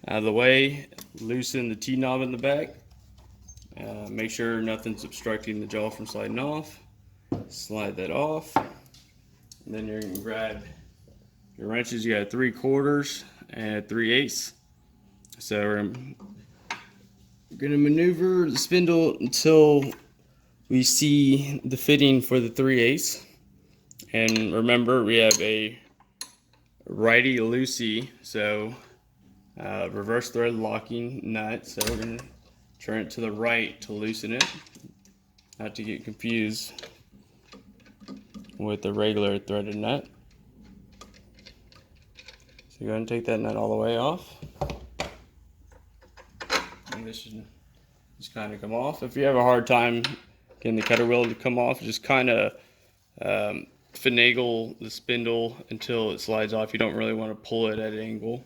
out of the way, loosen the T-knob in the back. Make sure nothing's obstructing the jaw from sliding off. Slide that off. And then you're going to grab your wrenches. You got 3/4 and 3/8. So we're going to maneuver the spindle until we see the fitting for the 3/8. And remember, we have a righty loosey, so reverse thread locking nut. So we're going to turn it to the right to loosen it, not to get confused with the regular threaded nut. So you're going to take that nut all the way off. And this should just kind of come off. If you have a hard time getting the cutter wheel to come off, just kind of finagle the spindle until it slides off. You don't really want to pull it at an angle.